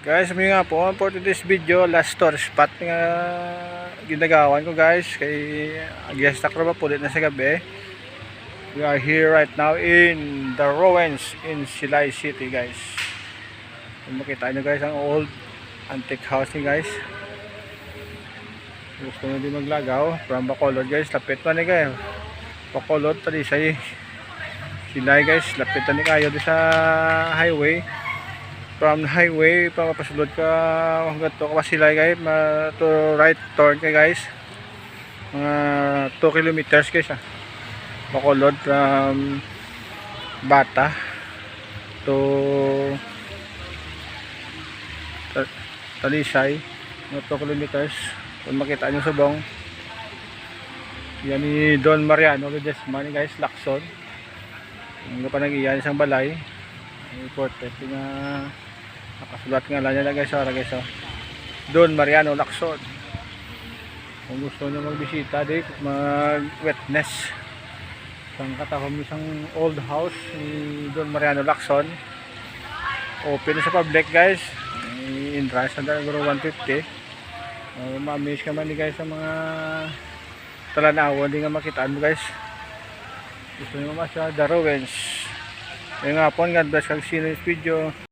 Guys, may nga po for today's video, last tour spot nga ginagawan ko guys kay Agesta Croma po na sa gabi. We are here right now in the ruins in Silay City guys. Kung makita nyo guys ang old antique house ni guys. Gusto nyo din maglagaw from Bacolod guys, lapit pa ni guys. Bacolod tali sa Silay guys, lapit na ni kayo di sa highway. From highway papasulod ka hanggang to Kapasilay guys, to right turn ka guys, mga 2 kilometers guys Bacolod from Bata to Talisay, mga 2 kilometers. Kung makita nyo subong yan ni Don Mariano Ledesma ni guys, Lacson ang panag-iyan isang balay important nga nakasulat nga lang nila guys, guys Don Mariano Lacson. Kung gusto nyo magbisita dito, mag-witness isang katahom isang old house ni Don Mariano Lacson, open sa public guys, entrance na siguro 150. Ma-amaze ka man ni guys sa mga talanawon di nga makitaan mo guys. Gusto nyo masya the ruins. Ngayon nga po, God bless kag sino yung video.